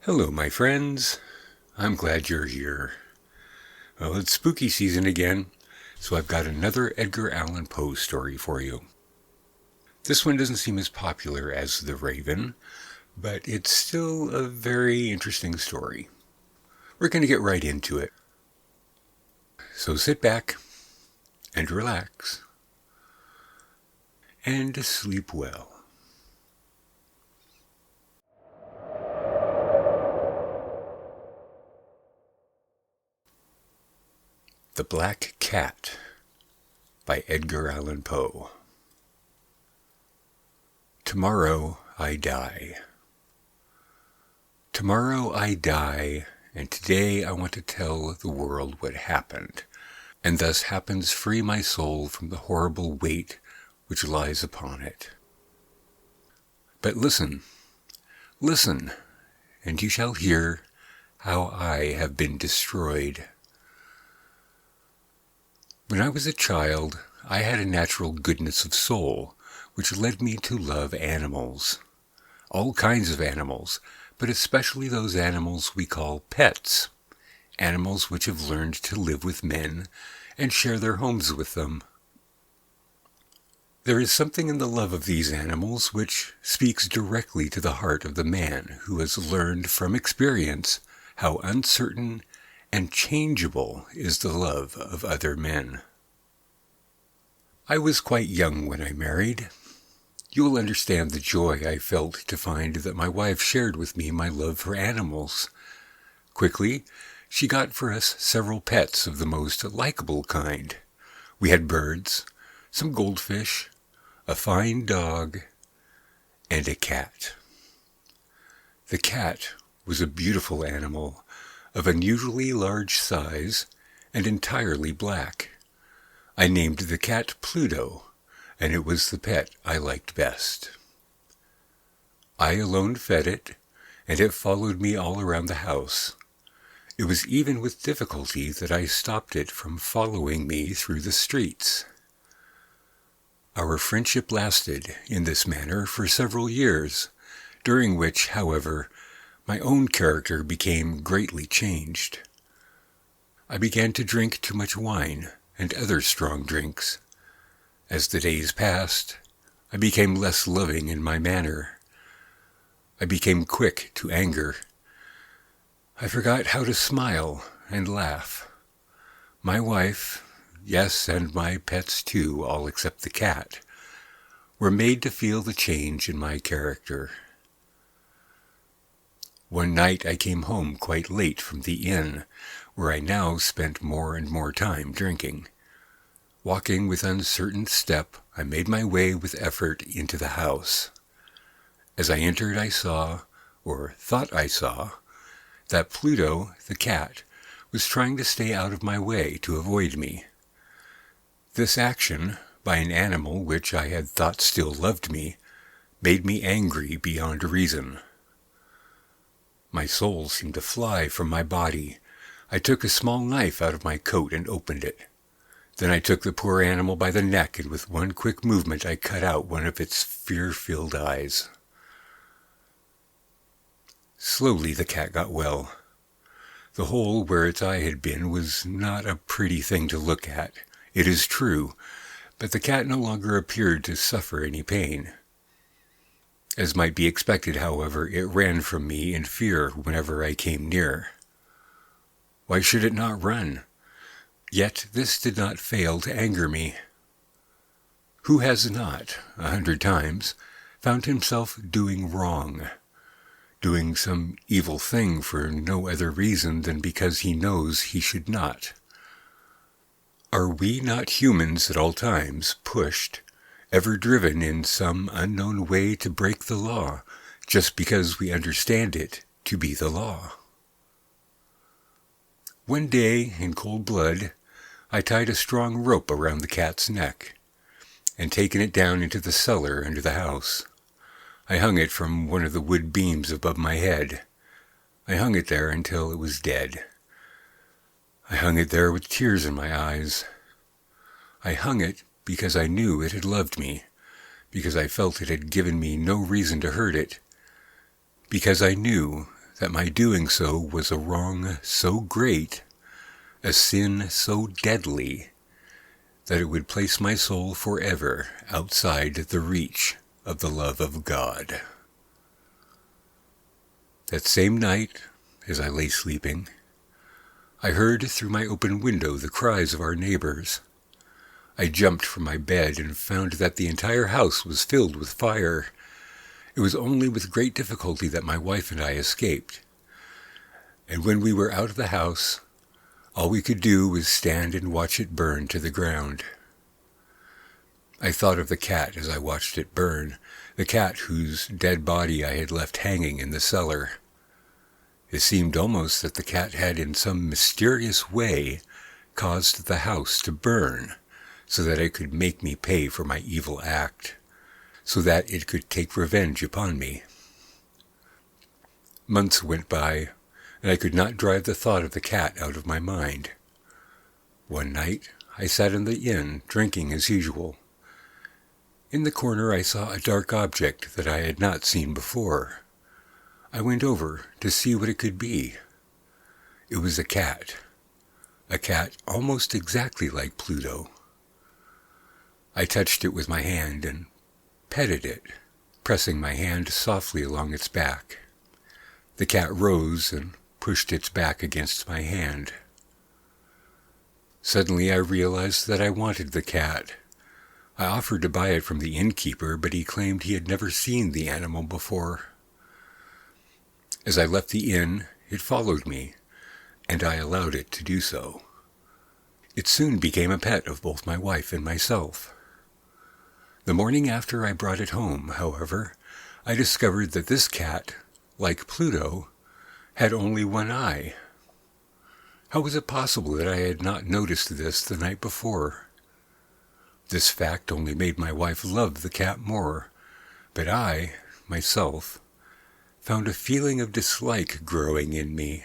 Hello, my friends. I'm glad you're here. Well, it's spooky season again, so I've got another Edgar Allan Poe story for you. This one doesn't seem as popular as The Raven, but it's still a very interesting story. We're going to get right into it. So sit back and relax and sleep well. The Black Cat by Edgar Allan Poe. Tomorrow I die. Tomorrow I die, and today I want to tell the world what happened, and thus happens free my soul from the horrible weight which lies upon it. But listen, and you shall hear how I have been destroyed. When I was a child, I had a natural goodness of soul, which led me to love animals. All kinds of animals, but especially those animals we call pets. Animals which have learned to live with men and share their homes with them. There is something in the love of these animals which speaks directly to the heart of the man who has learned from experience how uncertain and changeable is the love of other men. I was quite young when I married. You will understand the joy I felt to find that my wife shared with me my love for animals. Quickly, she got for us several pets of the most likable kind. We had birds, some goldfish, a fine dog, and a cat. The cat was a beautiful animal, of unusually large size and entirely black. I named the cat Pluto, and it was the pet I liked best. I alone fed it, and it followed me all around the house. It was even with difficulty that I stopped it from following me through the streets. Our friendship lasted in this manner for several years, during which, however, my own character became greatly changed. I began to drink too much wine and other strong drinks. As the days passed, I became less loving in my manner. I became quick to anger. I forgot how to smile and laugh. My wife, yes, and my pets too, all except the cat, were made to feel the change in my character. One night I came home quite late from the inn, where I now spent more and more time drinking. Walking with uncertain step, I made my way with effort into the house. As I entered, I saw, or thought I saw, that Pluto, the cat, was trying to stay out of my way to avoid me. This action, by an animal which I had thought still loved me, made me angry beyond reason. My soul seemed to fly from my body. I took a small knife out of my coat and opened it. Then I took the poor animal by the neck, and with one quick movement I cut out one of its fear-filled eyes. Slowly the cat got well. The hole where its eye had been was not a pretty thing to look at, it is true, but the cat no longer appeared to suffer any pain. As might be expected, however, it ran from me in fear whenever I came near. Why should it not run? Yet this did not fail to anger me. Who has not, 100 times, found himself doing wrong, doing some evil thing for no other reason than because he knows he should not? Are we not humans at all times pushed, ever driven in some unknown way to break the law, just because we understand it to be the law? One day, in cold blood, I tied a strong rope around the cat's neck, and taken it down into the cellar under the house. I hung it from one of the wood beams above my head. I hung it there until it was dead. I hung it there with tears in my eyes. I hung it because I knew it had loved me, because I felt it had given me no reason to hurt it, because I knew that my doing so was a wrong so great, a sin so deadly, that it would place my soul forever outside the reach of the love of God. That same night, as I lay sleeping, I heard through my open window the cries of our neighbors. I jumped from my bed and found that the entire house was filled with fire. It was only with great difficulty that my wife and I escaped. And when we were out of the house, all we could do was stand and watch it burn to the ground. I thought of the cat as I watched it burn, the cat whose dead body I had left hanging in the cellar. It seemed almost that the cat had in some mysterious way caused the house to burn, so that it could make me pay for my evil act, so that it could take revenge upon me. Months went by, and I could not drive the thought of the cat out of my mind. One night, I sat in the inn, drinking as usual. In the corner I saw a dark object that I had not seen before. I went over to see what it could be. It was a cat almost exactly like Pluto. I touched it with my hand and petted it, pressing my hand softly along its back. The cat rose and pushed its back against my hand. Suddenly I realized that I wanted the cat. I offered to buy it from the innkeeper, but he claimed he had never seen the animal before. As I left the inn, it followed me, and I allowed it to do so. It soon became a pet of both my wife and myself. The morning after I brought it home, however, I discovered that this cat, like Pluto, had only one eye. How was it possible that I had not noticed this the night before? This fact only made my wife love the cat more, but I, myself, found a feeling of dislike growing in me.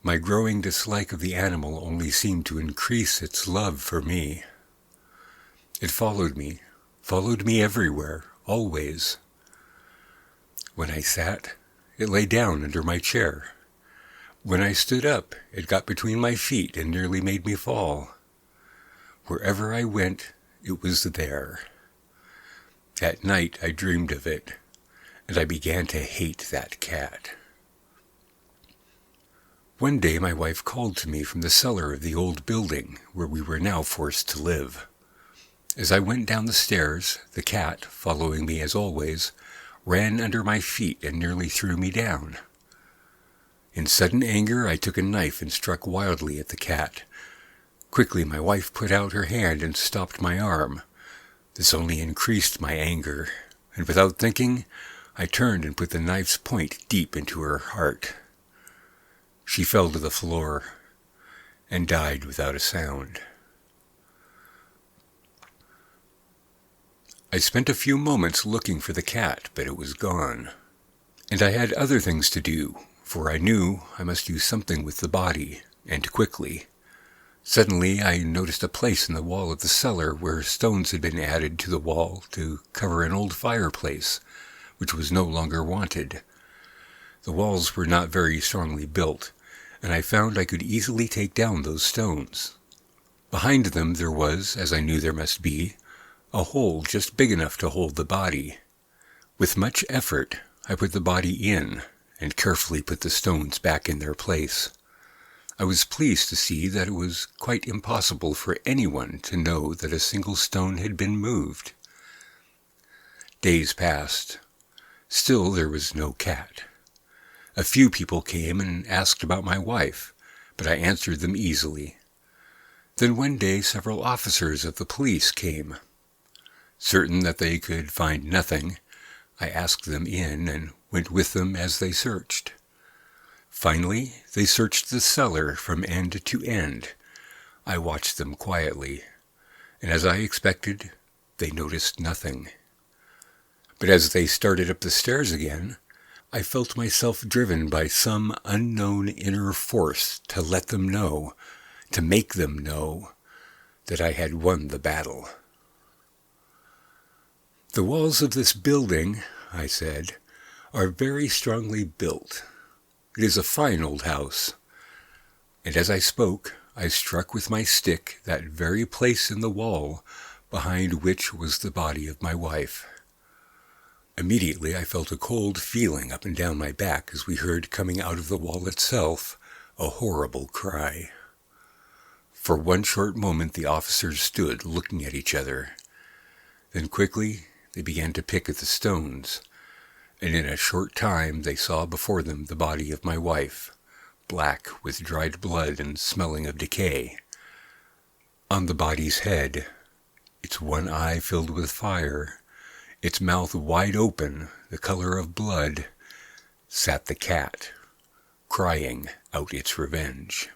My growing dislike of the animal only seemed to increase its love for me. It followed me everywhere, always. When I sat, it lay down under my chair. When I stood up, it got between my feet and nearly made me fall. Wherever I went, it was there. At night I dreamed of it, and I began to hate that cat. One day my wife called to me from the cellar of the old building where we were now forced to live. As I went down the stairs, the cat, following me as always, ran under my feet and nearly threw me down. In sudden anger, I took a knife and struck wildly at the cat. Quickly my wife put out her hand and stopped my arm. This only increased my anger, and without thinking, I turned and put the knife's point deep into her heart. She fell to the floor and died without a sound. I spent a few moments looking for the cat, but it was gone. And I had other things to do, for I knew I must do something with the body, and quickly. Suddenly I noticed a place in the wall of the cellar where stones had been added to the wall to cover an old fireplace, which was no longer wanted. The walls were not very strongly built, and I found I could easily take down those stones. Behind them there was, as I knew there must be, a hole just big enough to hold the body. With much effort, I put the body in and carefully put the stones back in their place. I was pleased to see that it was quite impossible for anyone to know that a single stone had been moved. Days passed. Still there was no cat. A few people came and asked about my wife, but I answered them easily. Then one day several officers of the police came. Certain that they could find nothing, I asked them in and went with them as they searched. Finally, they searched the cellar from end to end. I watched them quietly, and as I expected, they noticed nothing. But as they started up the stairs again, I felt myself driven by some unknown inner force to let them know, to make them know, that I had won the battle. "The walls of this building," I said, are very strongly built. It is a fine old house, and as I spoke, I struck with my stick that very place in the wall behind which was the body of my wife. Immediately I felt a cold feeling up and down my back as we heard coming out of the wall itself a horrible cry. For one short moment the officers stood looking at each other. Then quickly they began to pick at the stones, and in a short time they saw before them the body of my wife, black with dried blood and smelling of decay. On the body's head, its one eye filled with fire, its mouth wide open, the color of blood, sat the cat, crying out its revenge.